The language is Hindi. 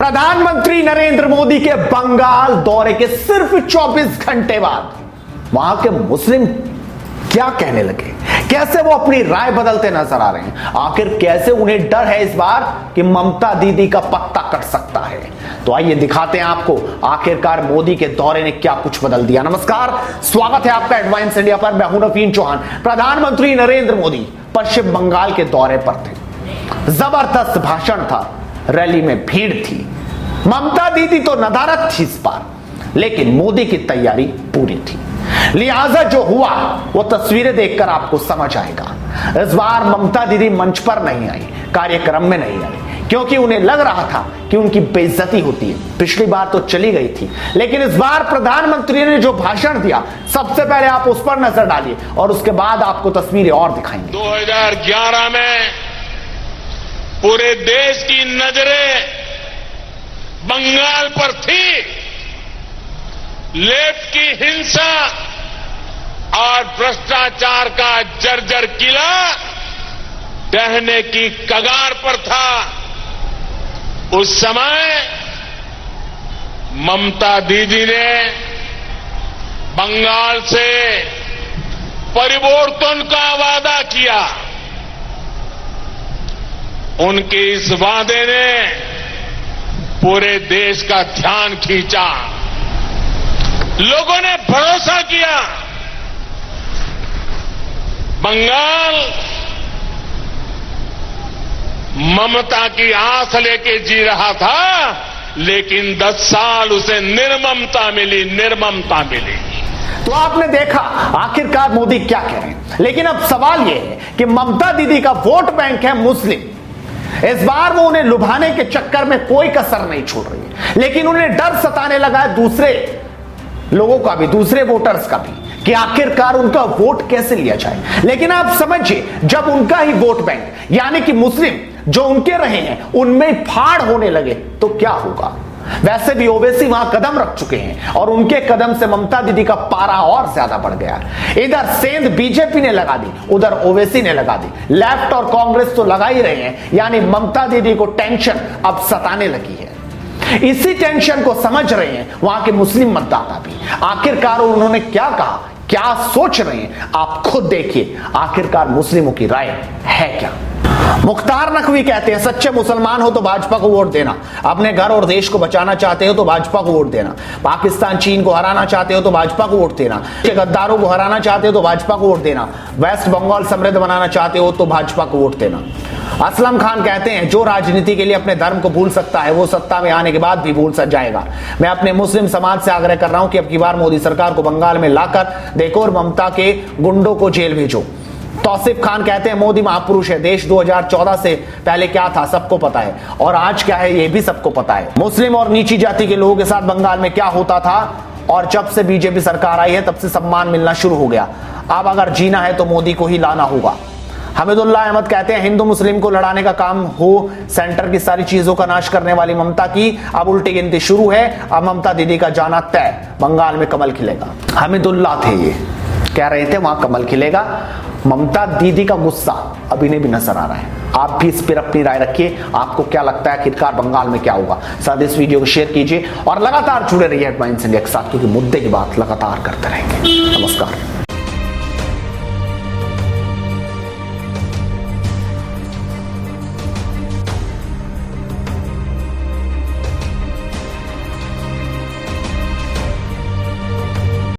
प्रधानमंत्री नरेंद्र मोदी के बंगाल दौरे के सिर्फ 24 घंटे बाद वहां के मुस्लिम क्या कहने लगे, कैसे वो अपनी राय बदलते नजर आ रहे हैं, आखिर कैसे उन्हें डर है इस बार कि ममता दीदी का पत्ता कट सकता है। तो आइए दिखाते हैं आपको आखिरकार मोदी के दौरे ने क्या कुछ बदल दिया। नमस्कार, स्वागत है आपका एडवांस इंडिया पर। मैं हूं नवीन चौहान। प्रधानमंत्री नरेंद्र मोदी पश्चिम बंगाल के दौरे पर थे। जबरदस्त भाषण था, रैली में भीड़ थी। ममता दीदी तो नदारद थी इस बार, लेकिन मोदी की तैयारी पूरी थी। लिहाजा जो हुआ वो तस्वीरें देखकर आपको समझ आएगा। इस बार ममता दीदी मंच पर नहीं आई, कार्यक्रम में नहीं आई, क्योंकि उन्हें लग रहा था कि उनकी बेइज्जती होती है। पिछली बार तो चली गई थी, लेकिन इस बार प्रधानमंत्री ने जो भाषण दिया, सबसे पहले आप उस पर नजर डालिए और उसके बाद आपको तस्वीरें और दिखाएंगे। 2011 में पूरे देश की नजरें बंगाल पर थी। लेफ्ट की हिंसा और भ्रष्टाचार का जर्जर किला ढहने की कगार पर था। उस समय ममता दीदी ने बंगाल से परिवर्तन का वादा किया। उनके इस वादे ने पूरे देश का ध्यान खींचा। लोगों ने भरोसा किया। बंगाल ममता की आस लेके जी रहा था, लेकिन 10 साल उसे निर्ममता मिली। तो आपने देखा आखिरकार मोदी क्या कह रहे हैं। लेकिन अब सवाल यह है कि ममता दीदी का वोट बैंक है मुस्लिम। इस बार वो उन्हें लुभाने के चक्कर में कोई कसर नहीं छोड़ रही है, लेकिन उन्हें डर सताने लगा है दूसरे लोगों का भी, दूसरे वोटर्स का भी, कि आखिरकार उनका वोट कैसे लिया जाए। लेकिन आप समझिए, जब उनका ही वोट बैंक यानी कि मुस्लिम जो उनके रहे हैं उनमें फाड़ होने लगे तो क्या होगा। वैसे भी ओवैसी वहां कदम रख चुके हैं और उनके कदम से ममता दीदी का पारा और ज्यादा बढ़ गया। इधर सेंध बीजेपी ने लगा दी, उधर ओवैसी ने लगा दी। लेफ्ट और कांग्रेस तो लगा ही रहे हैं, यानी ममता दीदी को टेंशन अब सताने लगी है। इसी टेंशन को समझ रहे हैं वहां के मुस्लिम मतदाता भी। आखिरकार उन्होंने क्या कहा, क्या सोच रहे हैं, आप खुद देखिए। आखिरकार मुस्लिमों की राय है क्या। मुख्तार नकवी कहते हैं, सच्चे मुसलमान हो तो भाजपा को वोट देना, अपने घर और देश को बचाना चाहते हो तो भाजपा को वोट देना, पाकिस्तान चीन को हराना चाहते हो तो भाजपा को वोट देना, गद्दारों को हराना चाहते हो तो भाजपा को वोट देना, वेस्ट बंगाल समृद्ध बनाना चाहते हो तो भाजपा को वोट देना। असलम खान कहते हैं, जो राजनीति के लिए अपने धर्म को भूल सकता है वो सत्ता में आने के बाद भी भूल जाएगा। मैं अपने मुस्लिम समाज से आग्रह कर रहा हूं कि अब की बार मोदी सरकार को बंगाल में लाकर देखो और ममता के गुंडों को जेल भेजो। तौसीफ खान कहते हैं, मोदी महापुरुष है। देश 2014 से पहले क्या था सबको पता है, और आज क्या है ये भी सबको पता है। मुस्लिम और नीची जाति के लोगों के साथ बंगाल में क्या होता था, और जब से बीजेपी सरकार आई है तब से सम्मान मिलना शुरू हो गया। अब अगर जीना है तो मोदी को ही लाना होगा। हमीदुल्लाह अहमद कहते हैं, हिंदू मुस्लिम को लड़ाने का काम हो, सेंटर की सारी चीजों का नाश करने वाली ममता की अब उल्टी गिनती शुरू है। अब ममता दीदी का जाना तय, बंगाल में कमल खिलेगा। हमीदुल्लाह थे, ये कह रहे थे वहां कमल खिलेगा। ममता दीदी का गुस्सा अभी भी नजर आ रहा है। आप भी इस पर अपनी राय रखिए, आपको क्या लगता है आखिरकार बंगाल में क्या होगा। साथ इस वीडियो को शेयर कीजिए और लगातार जुड़े रहिए एडवांस इंडिया के साथ, क्योंकि मुद्दे की बात लगातार करते रहेंगे। नमस्कार।